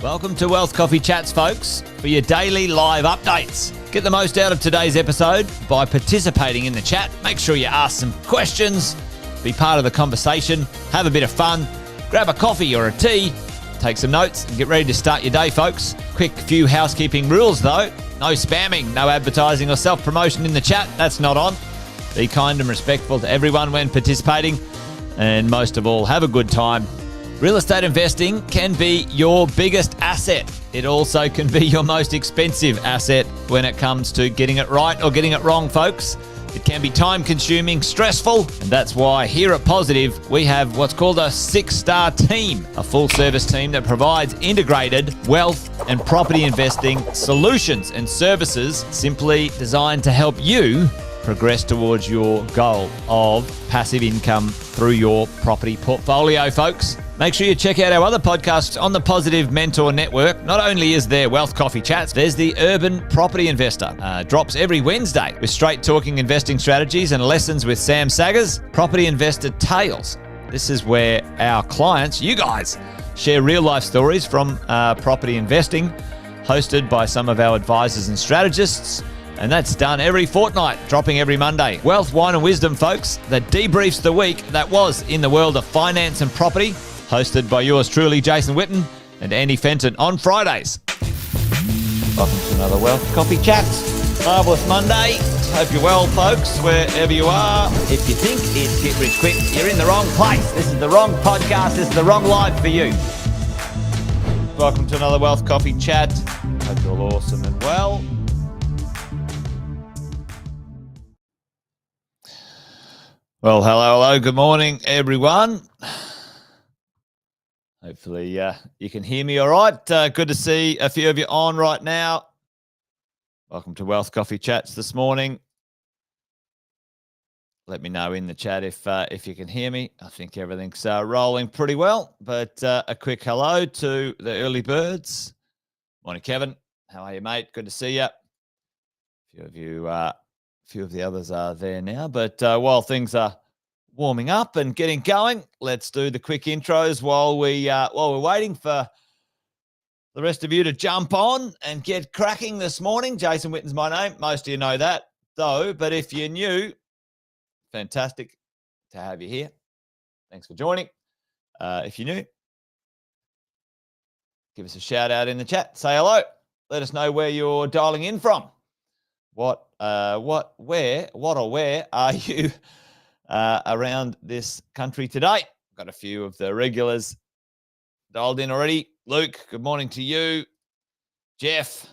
Welcome to Wealth Coffee Chats, folks, for your daily live updates. Get the most out of today's episode by participating in the chat. Make sure you ask some questions, be part of the conversation, have a bit of fun, grab a coffee or a tea, take some notes, and get ready to start your day, folks. Quick few housekeeping rules, though. No spamming, no advertising or self-promotion in the chat. That's not on. Be kind and respectful to everyone when participating. And most of all, have a good time. Real estate investing can be your biggest asset. It also can be your most expensive asset when it comes to getting it right or getting it wrong, folks. It can be time-consuming, stressful, and that's why here at Positive, we have what's called a 6-star team, a full-service team that provides integrated wealth and property investing solutions and services simply designed to help you progress towards your goal of passive income through your property portfolio, folks. Make sure you check out our other podcasts on the Positive Mentor Network. Not only is there Wealth Coffee Chats, there's the Urban Property Investor. Drops every Wednesday with straight talking investing strategies and lessons with Sam Saggers. Property Investor Tales. This is where our clients, you guys, share real life stories from property investing, hosted by some of our advisors and strategists. And that's done every fortnight, dropping every Monday. Wealth, Wine and Wisdom, folks, that debriefs the week that was in the world of finance and property, hosted by yours truly, Jason Witten and Andy Fenton on Fridays. Welcome to another Wealth Coffee Chat. Marvellous Monday. Hope you're well, folks, wherever you are. If you think it's Get Rich Quick, you're in the wrong place. This is the wrong podcast. This is the wrong live for you. Welcome to another Wealth Coffee Chat. Hope you're all awesome and well. Well, hello. Good morning, everyone. Hopefully you can hear me all right. Good to see a few of you on right now. Welcome to Wealth Coffee Chats this morning. Let me know in the chat if you can hear me. I think everything's rolling pretty well. But a quick hello to the early birds. Morning, Kevin. How are you, mate? Good to see you. A few of the others are there now. But while things are warming up and getting going, let's do the quick intros while we're waiting for the rest of you to jump on and get cracking this morning. Jason Witten's my name. Most of you know that, though. But if you're new, fantastic to have you here. Thanks for joining. If you're new, give us a shout out in the chat. Say hello. Let us know where you're dialing in from. Where are you around this country today? Got a few of the regulars dialed in already. Luke, good morning to you. Jeff.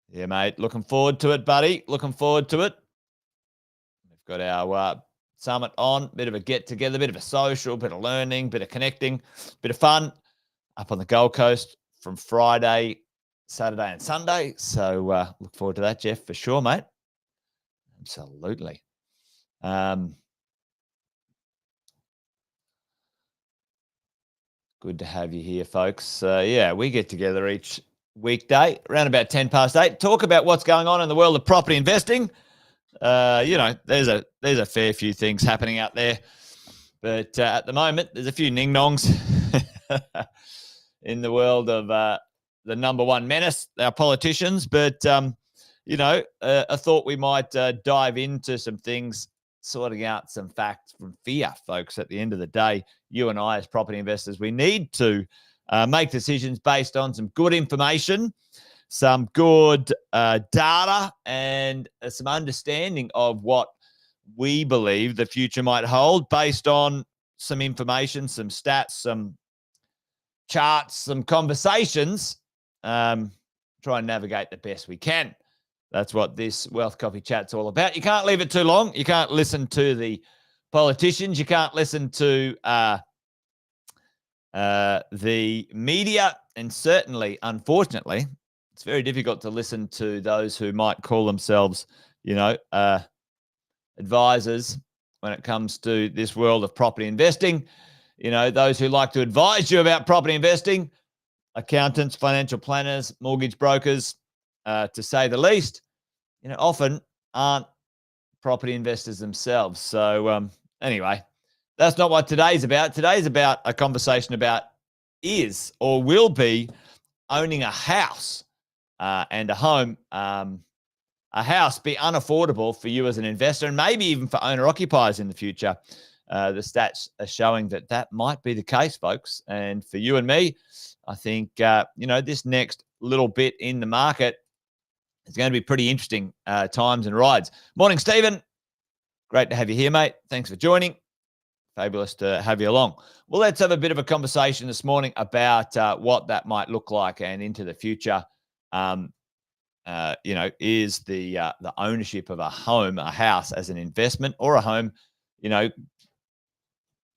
Yeah, mate. Looking forward to it, buddy. Looking forward to it. We've got our summit on. Bit of a get-together, bit of a social, bit of learning, bit of connecting, bit of fun up on the Gold Coast from Friday, Saturday and Sunday. So look forward to that, Jeff, for sure, mate. Absolutely. Good to have you here, folks. We get together each weekday around about 8:10, talk about what's going on in the world of property investing. There's a fair few things happening out there, but at the moment there's a few ning-nongs in the world of the number one menace, our politicians. But I thought we might dive into some things, sorting out some facts from fear, folks. At the end of the day, you and I as property investors, we need to make decisions based on some good information, some good data, and some understanding of what we believe the future might hold based on some information, some stats, some charts, some conversations. Try and navigate the best we can. That's what this Wealth Coffee Chat's all about. You can't leave it too long. You can't listen to the politicians. You can't listen to the media. And certainly, unfortunately, it's very difficult to listen to those who might call themselves, advisors when it comes to this world of property investing. Those who like to advise you about property investing, accountants, financial planners, mortgage brokers, to say the least, often aren't property investors themselves. So anyway, that's not what today's about. Today's about a conversation about is or will be owning a house and a home. A house be unaffordable for you as an investor and maybe even for owner-occupiers in the future. The stats are showing that that might be the case, folks. And for you and me, I think, this next little bit in the market is going to be pretty interesting times and rides. Morning, Stephen. Great to have you here, mate. Thanks for joining. Fabulous to have you along. Well, let's have a bit of a conversation this morning about what that might look like and into the future. Is the ownership of a home, a house as an investment or a home,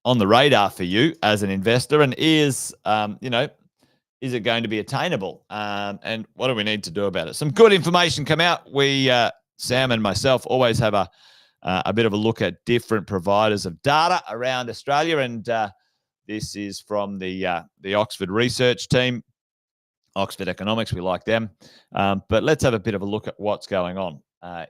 on the radar for you as an investor? And is it going to be attainable? And what do we need to do about it? Some good information come out. We, Sam and myself, always have a bit of a look at different providers of data around Australia. And this is from the Oxford research team, Oxford Economics. We like them. But let's have a bit of a look at what's going on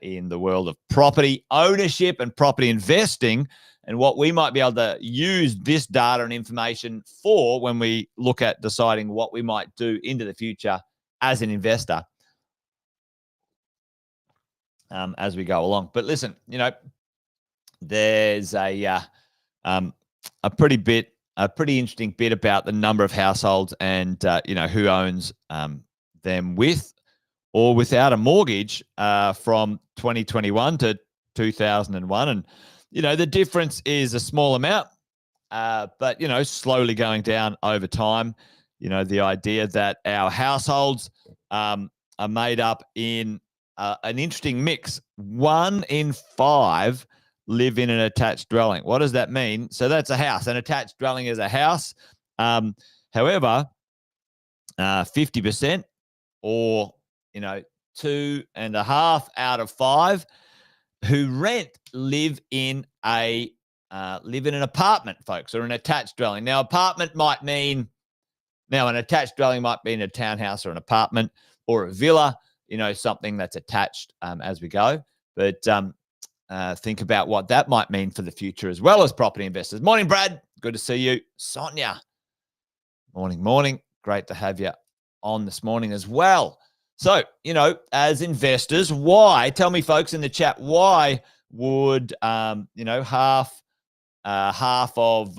in the world of property ownership and property investing, and what we might be able to use this data and information for when we look at deciding what we might do into the future as an investor as we go along. But listen, there's a pretty interesting bit about the number of households and who owns them with or without a mortgage from 2021 to 2001. And the difference is a small amount, but slowly going down over time. The idea that our households are made up in an interesting mix. 1 in 5 live in an attached dwelling. What does that mean? So that's a house. An attached dwelling is a house. However, 50% or 2.5 out of 5 who rent live in an apartment, folks, or an attached dwelling. Now, an attached dwelling might be in a townhouse or an apartment or a villa, something that's attached as we go. But think about what that might mean for the future as well as property investors. Morning, Brad. Good to see you. Sonia. Morning. Great to have you on this morning as well. So, as investors, tell me, folks, in the chat, why would, half of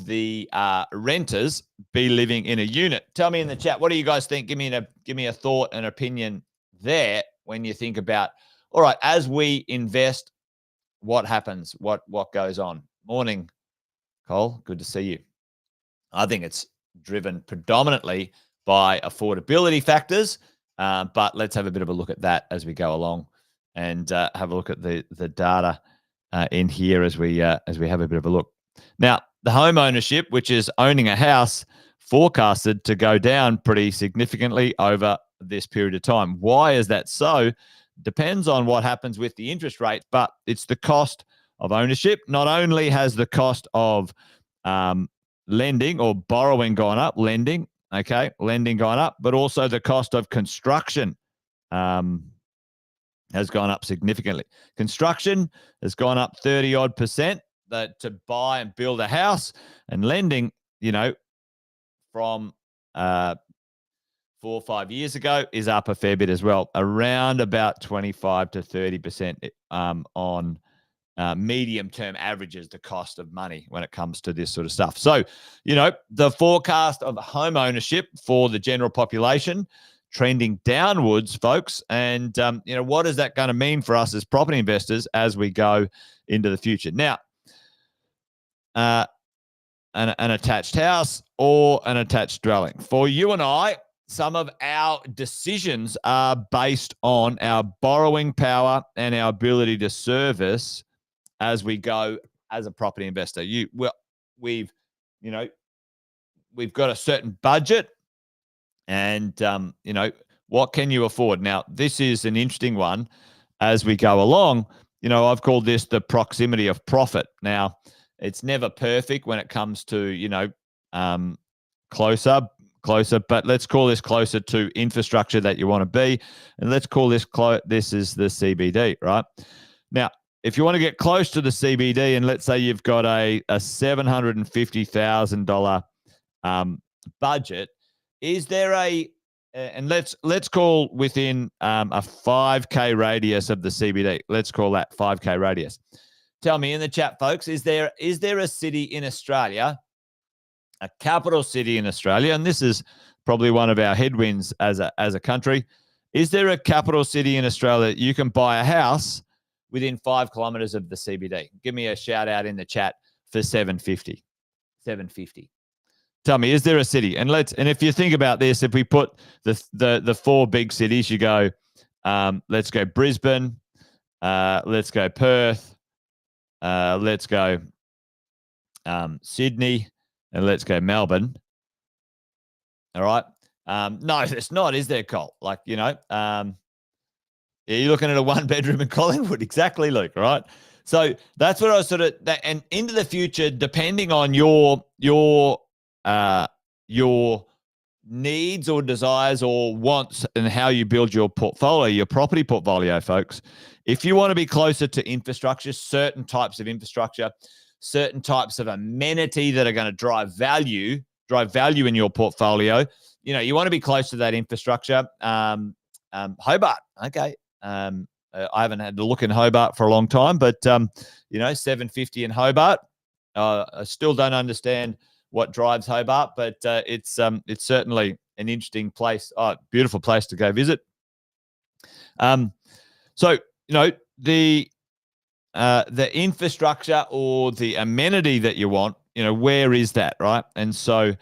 the renters be living in a unit? Tell me in the chat, what do you guys think? Give me a thought and opinion there when you think about, all right, as we invest, what happens? What goes on? Morning, Cole. Good to see you. I think it's driven predominantly by affordability factors, but let's have a bit of a look at that as we go along and have a look at the data in here as we have a bit of a look. Now, the home ownership, which is owning a house, forecasted to go down pretty significantly over this period of time. Why is that so? Depends on what happens with the interest rate, but it's the cost of ownership. Not only has the cost of lending or borrowing gone up, lending gone up, but also the cost of construction has gone up significantly. Construction has gone up 30-odd% to buy and build a house, and lending, from 4 or 5 years ago is up a fair bit as well, around about 25 to 30% on medium-term averages, the cost of money when it comes to this sort of stuff. So, the forecast of home ownership for the general population trending downwards, folks. And, what is that going to mean for us as property investors as we go into the future? Now, an attached house or an attached dwelling. For you and I, some of our decisions are based on our borrowing power and our ability to service as we go as a property investor. We've got a certain budget, and what can you afford? Now, this is an interesting one as we go along. I've called this the proximity of profit. Now, it's never perfect when it comes to closer, but let's call this closer to infrastructure that you want to be, and let's call this this is the CBD, right? Now, if you want to get close to the CBD, and let's say you've got a $750,000 budget, is there and let's call within a 5K radius of the CBD. Let's call that 5K radius. Tell me in the chat, folks, is there a city in Australia, a capital city in Australia, and this is probably one of our headwinds as a country. Is there a capital city in Australia that you can buy a house within 5 kilometers of the CBD? Give me a shout out in the chat for 750. 750. Tell me, is there a city? And if you think about this, if we put the 4 big cities, you go, let's go Brisbane, let's go Perth, let's go Sydney, and let's go Melbourne. All right. No, it's not, is there, Cole? Like, you're looking at a 1-bedroom in Collingwood. Exactly, Luke, right? So that's what I was and into the future, depending on your needs or desires or wants and how you build your portfolio, your property portfolio, folks. If you want to be closer to infrastructure, certain types of infrastructure, certain types of amenity that are going to drive value in your portfolio, you want to be close to that infrastructure. Hobart, okay. I haven't had to look in Hobart for a long time, but 750 in Hobart. I still don't understand what drives Hobart, but it's certainly an interesting place. Oh, beautiful place to go visit. So the infrastructure or the amenity that you want, where is that, right? And so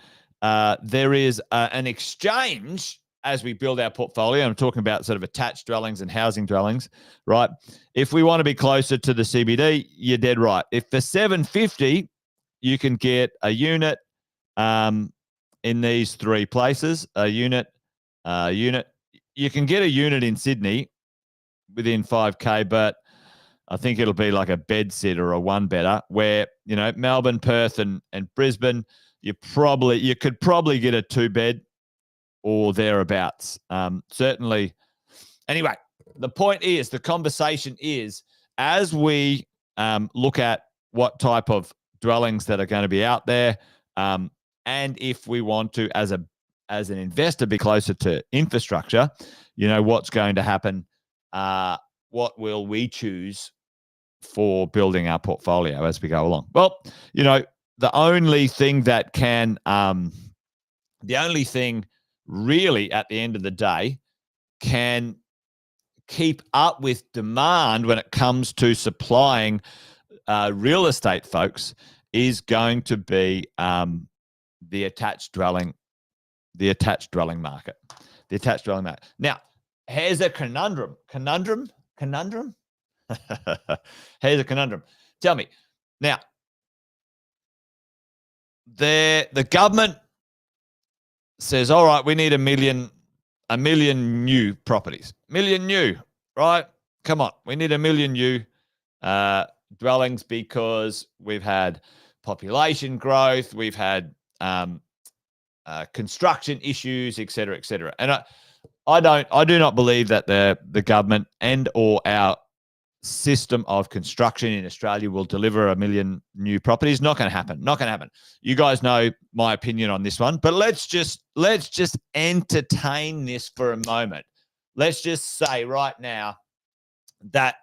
there is an exchange as we build our portfolio. I'm talking about sort of attached dwellings and housing dwellings, right? If we want to be closer to the CBD, you're dead right. If for 750, you can get a unit in these 3 places, a unit. You can get a unit in Sydney within 5K, but I think it'll be like a bed sit or a 1-bedder, where, Melbourne, Perth, and Brisbane, you could probably get a 2-bed or thereabouts. Certainly. Anyway, the point is, the conversation is, as we look at what type of dwellings that are going to be out there, and if we want to, as an investor, be closer to infrastructure, what's going to happen? What will we choose for building our portfolio as we go along? Well, the only thing really at the end of the day can keep up with demand when it comes to supplying real estate, folks, is going to be the attached dwelling market. The attached dwelling market. Now, here's a conundrum. Conundrum? Here's a conundrum. Tell me. Now, the government says, all right, we need a million new properties. Million new, right? Come on. We need a million new dwellings because we've had population growth, we've had construction issues, et cetera, et cetera. And I do not believe that the government and or our system of construction in Australia will deliver a million new properties. Not going to happen. Not going to happen. You guys know my opinion on this one, but let's just entertain this for a moment. Let's just say right now that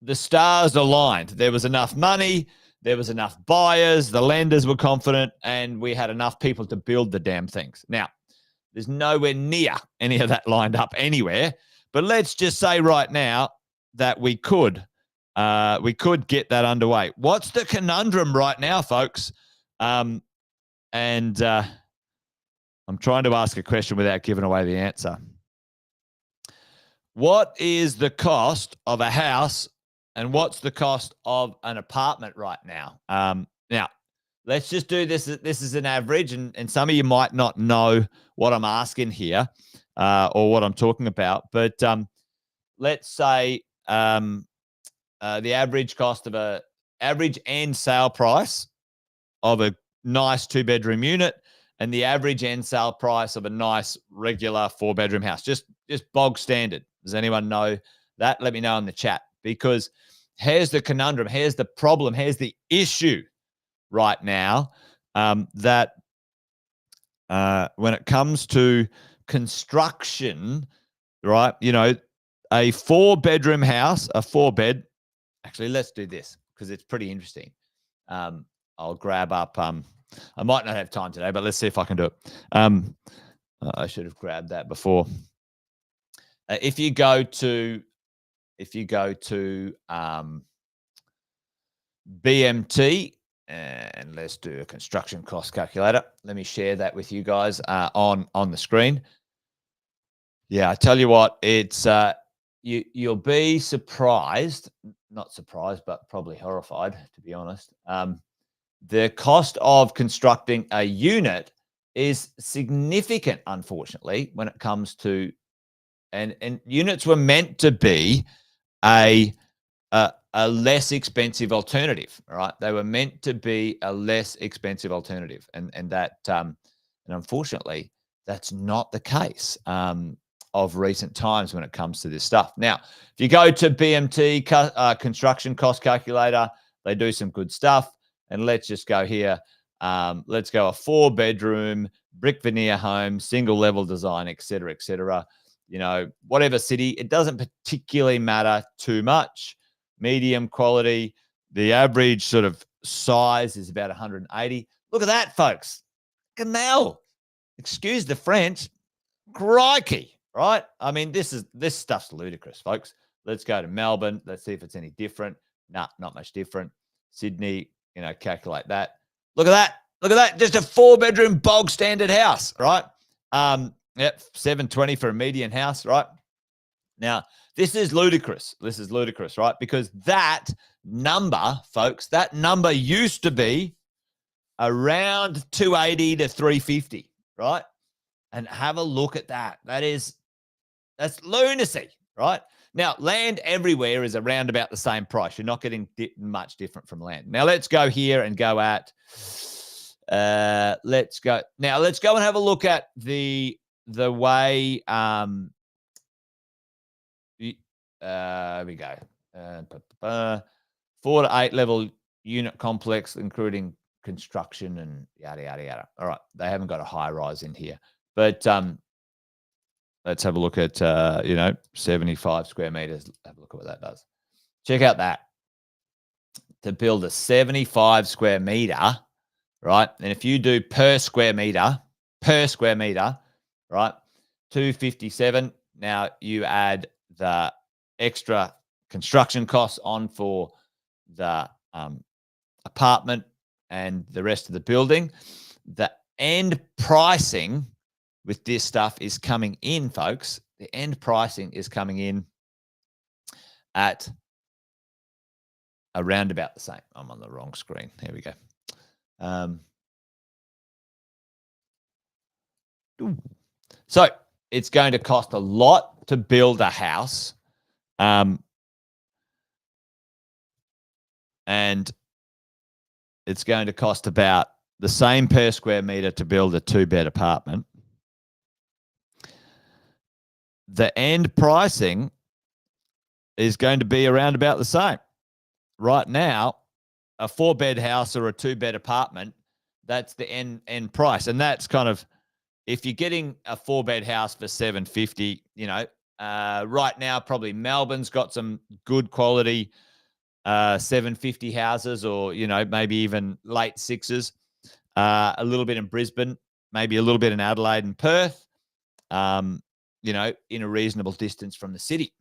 the stars aligned. There was enough money, there was enough buyers, the lenders were confident, and we had enough people to build the damn things. Now, there's nowhere near any of that lined up anywhere, but let's just say right now that we could get that underway. What's the conundrum right now, folks? And I'm trying to ask a question without giving away the answer. What is the cost of a house and what's the cost of an apartment right now? Now, let's just do this. This is an average, and some of you might not know what I'm asking here or what I'm talking about, but let's say the average cost of average end sale price of a nice 2-bedroom unit and the average end sale price of a nice regular 4-bedroom house. Just bog standard. Does anyone know that? Let me know in the chat, because here's the conundrum, here's the problem, here's the issue right now, that when it comes to construction, right, a 4-bedroom house, a 4-bed. Actually, let's do this because it's pretty interesting. I'll grab up. I might not have time today, but let's see if I can do it. I should have grabbed that before. If you go to BMT, and let's do a construction cost calculator. Let me share that with you guys on the screen. Yeah, I tell you what, it's you'll be surprised, not surprised, but probably horrified, to be honest. The cost of constructing a unit is significant, unfortunately, when it comes to, and units were meant to be a less expensive alternative, right? They were meant to be a less expensive alternative, and that, and unfortunately, that's not the case of recent times when it comes to this stuff. Now, if you go to BMT construction cost calculator, they do some good stuff, and let's just go here. Let's go a 4-bedroom brick veneer home, single level design, etc., etc. Whatever city, it doesn't particularly matter too much. Medium quality, the average sort of size is about 180. Look at that, folks. Canal. Excuse the French. Crikey, right? I mean, this stuff's ludicrous, folks. Let's go to Melbourne. Let's see if it's any different. Nah, not much different. Sydney, calculate that. Look at that. Look at that. Just a 4-bedroom bog standard house, right? Yep, 720 for a median house, right? Now, this is ludicrous. This is ludicrous, right? Because that number, folks, that number used to be around 280 to 350, right? And have a look at that. That's lunacy, right? Now, land everywhere is around about the same price. You're not getting much different from land. Now, let's go here and go at, let's go and have a look at the way, here we go. 4 to 8 level unit complex, including construction and yada, yada, yada. All right. They haven't got a high rise in here, but, let's have a look at, 75 square meters. Have a look at what that does. Check out that. To build a 75 square meter, right? And if you do per square meter, right? 257. Now you add the extra construction costs on for the apartment and the rest of the building. The end pricing with this stuff is coming in, folks. The end pricing is coming in at around about the same. I'm on the wrong screen. Here we go. So it's going to cost a lot to build a house. And it's going to cost about the same per square meter to build a 2-bed apartment. The end pricing is going to be around about the same. Right now, a 4-bed house or a 2-bed apartment, that's the end price. And that's kind of, if you're getting a 4-bed house for $750, right now, probably Melbourne's got some good quality $750 houses, or, maybe even late sixes, a little bit in Brisbane, maybe a little bit in Adelaide and Perth, in a reasonable distance from the city.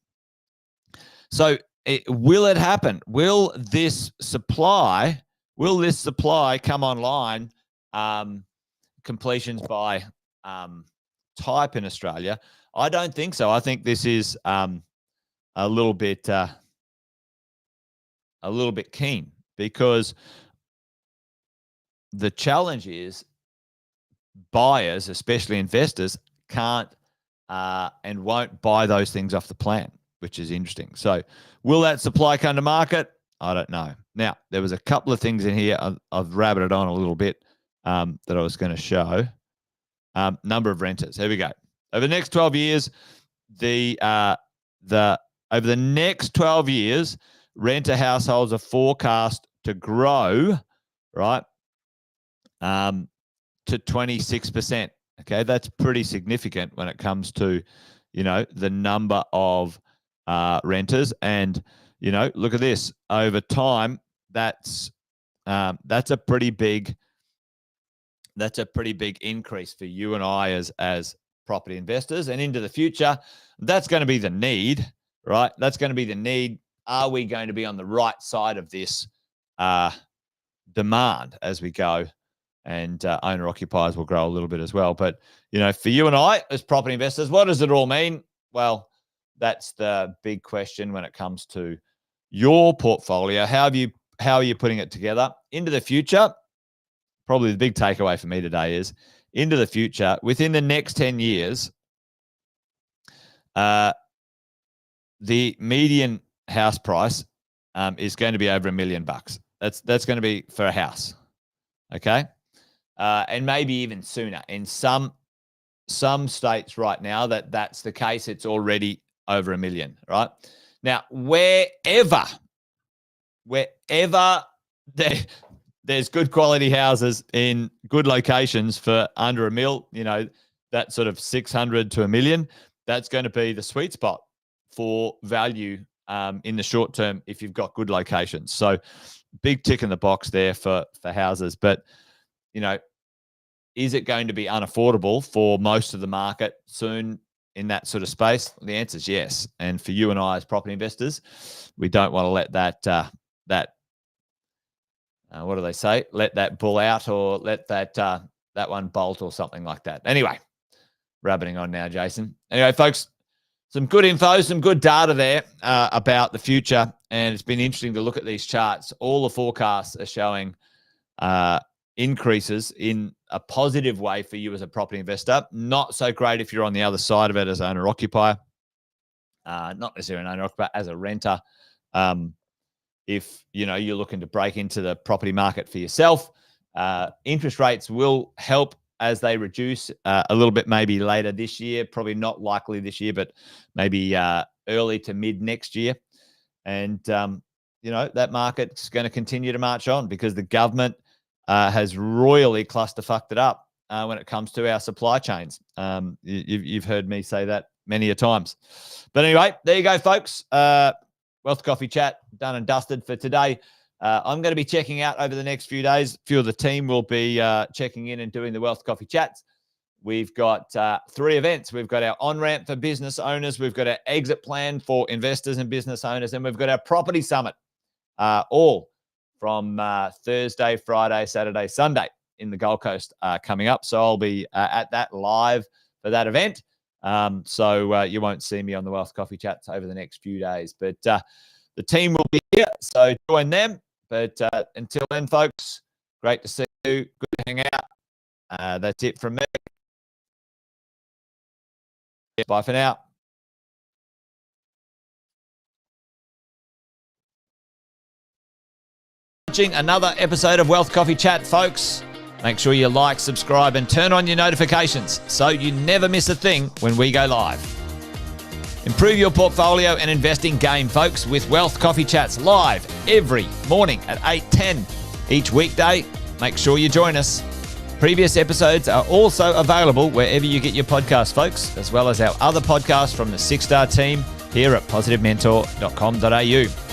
So will it happen? Will this supply come online, completions by type in Australia? I don't think so. I think this is a little bit keen, because the challenge is buyers, especially investors, can't and won't buy those things off the plan, which is interesting. So will that supply come to market? I don't know. Now, there was a couple of things in here. I've rabbited on a little bit that I was going to show. Number of renters. Here we go. Over the next 12 years, over the next 12 years, renter households are forecast to grow, right, to 26%. Okay, that's pretty significant when it comes to, the number of renters. And, look at this. Over time, that's a pretty big increase for you and I as property investors. And into the future, that's going to be the need, right? That's going to be the need. Are we going to be on the right side of this demand as we go? And owner occupiers will grow a little bit as well. But, for you and I as property investors, what does it all mean? Well, that's the big question when it comes to your portfolio. How are you putting it together into the future? Probably the big takeaway for me today is into the future, within the next 10 years, the median house price is going to be over $1 million. That's going to be for a house. Okay. And maybe even sooner. In some states right now that's the case, it's already over $1 million, right? Now, wherever there's good quality houses in good locations for under $1 million, that sort of 600 to $1 million, that's going to be the sweet spot for value in the short term if you've got good locations. So big tick in the box there for houses. But, is it going to be unaffordable for most of the market soon in that sort of space? The answer is yes. And for you and I as property investors, we don't want to let that what do they say? Let that bull out, or let that one bolt, or something like that. Anyway, rabbiting on now, Jason. Anyway, folks, some good info, some good data there about the future. And it's been interesting to look at these charts. All the forecasts are showing increases in a positive way for you as a property investor. Not so great if you're on the other side of it as owner occupier. Not necessarily an owner occupier, as a renter. If you're looking to break into the property market for yourself, interest rates will help as they reduce a little bit, maybe later this year. Probably not likely this year, but maybe early to mid next year. And that market's going to continue to march on because the government has royally clusterfucked it up when it comes to our supply chains. You've heard me say that many a times. But anyway, there you go, folks. Wealth Coffee Chat done and dusted for today. I'm going to be checking out over the next few days. A few of the team will be checking in and doing the Wealth Coffee Chats. We've got 3 events. We've got our on-ramp for business owners. We've got our exit plan for investors and business owners. And we've got our property summit, all from Thursday, Friday, Saturday, Sunday in the Gold Coast coming up. So I'll be at that live for that event. So you won't see me on the Wealth Coffee Chats over the next few days. But the team will be here, so join them. But until then, folks, great to see you. Good to hang out. That's it from me. Bye for now. Watching another episode of Wealth Coffee Chat, folks. Make sure you like, subscribe, and turn on your notifications so you never miss a thing when we go live. Improve your portfolio and investing game, folks, with Wealth Coffee Chats live every morning at 8:10 each weekday. Make sure you join us. Previous episodes are also available wherever you get your podcasts, folks, as well as our other podcasts from the 6-Star team here at positivementor.com.au.